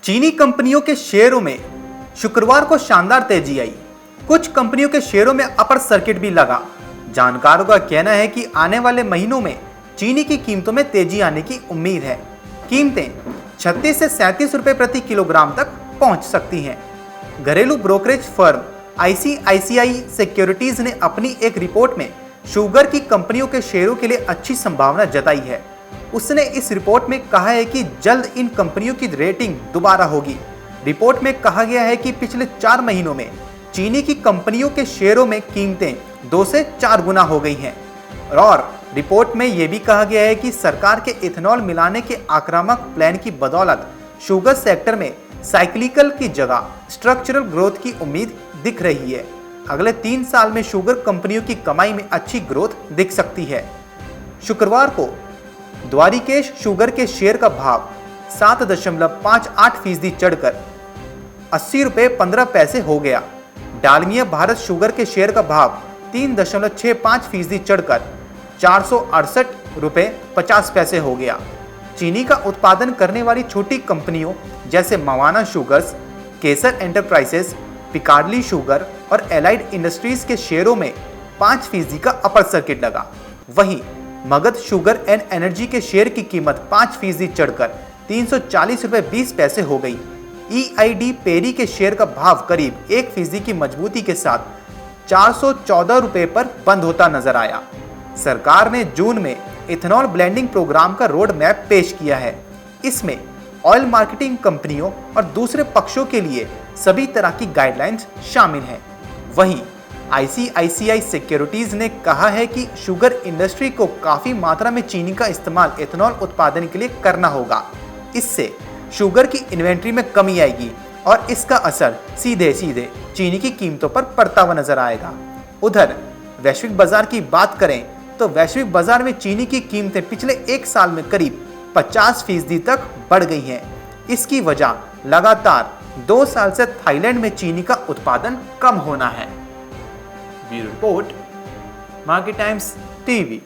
चीनी कंपनियों के शेयरों में शुक्रवार को शानदार तेजी आई। कुछ कंपनियों के शेयरों में अपर सर्किट भी लगा। जानकारों का कहना है कि आने वाले महीनों में चीनी की कीमतों में तेजी आने की उम्मीद है। कीमतें 36 से 37 रुपए प्रति किलोग्राम तक पहुंच सकती हैं। घरेलू ब्रोकरेज फर्म ICICI सिक्योरिटीज ने अपनी एक रिपोर्ट में शुगर की कंपनियों के शेयरों के लिए अच्छी संभावना जताई है। उसने इस रिपोर्ट में कहा है कि जल्द इन कंपनियों की रेटिंग दोबारा होगी। रिपोर्ट में कहा गया है कि पिछले 4 महीनों में चीनी की कंपनियों के शेयरों में कीमतें 2 से 4 गुना हो गई हैं। और रिपोर्ट में यह भी कहा गया है कि सरकार के इथेनॉल मिलाने के आक्रामक प्लान की बदौलत शुगर सेक्टर में साइक्लिकल की जगह स्ट्रक्चरल ग्रोथ की उम्मीद दिख रही है। अगले 3 साल में शुगर कंपनियों की कमाई में अच्छी ग्रोथ दिख सकती है। शुक्रवार को द्वारिकेश शुगर के शेयर का भाव 7.58% चढ़कर 80 रुपये 15 पैसे हो गया। डालमिया भारत शुगर के शेयर का भाव 3.65% चढ़कर 468 रुपये 50 पैसे हो गया। चीनी का उत्पादन करने वाली छोटी कंपनियों जैसे मवाना शुगर्स, केसर एंटरप्राइजेस, पिकार्डली शुगर और एलाइड इंडस्ट्रीज के शेयरों में 5% का अपर सर्किट लगा। वहीं मगध शुगर एंड एनर्जी के शेयर की कीमत 5% चढ़कर 340 रुपये 20 पैसे हो गई। EID पेरी के शेयर का भाव करीब 1% की मजबूती के साथ 414 रुपये पर बंद होता नजर आया। सरकार ने जून में इथेनॉल ब्लेंडिंग प्रोग्राम का रोड मैप पेश किया है। इसमें ऑयल मार्केटिंग कंपनियों और दूसरे पक्षों के लिए सभी तरह की गाइडलाइंस शामिल हैं। वहीं ICICI सिक्योरिटीज ने कहा है कि शुगर इंडस्ट्री को काफी मात्रा में चीनी का इस्तेमाल इथेनॉल उत्पादन के लिए करना होगा। इससे शुगर की इन्वेंट्री में कमी आएगी और इसका असर सीधे सीधे चीनी की कीमतों पर पड़ता हुआ नजर आएगा। उधर वैश्विक बाजार की बात करें तो वैश्विक बाजार में चीनी की कीमतें पिछले 1 साल में करीब 50% तक बढ़ गई हैं। इसकी वजह लगातार 2 साल से थाईलैंड में चीनी का उत्पादन कम होना है। Bureau report, market times TV.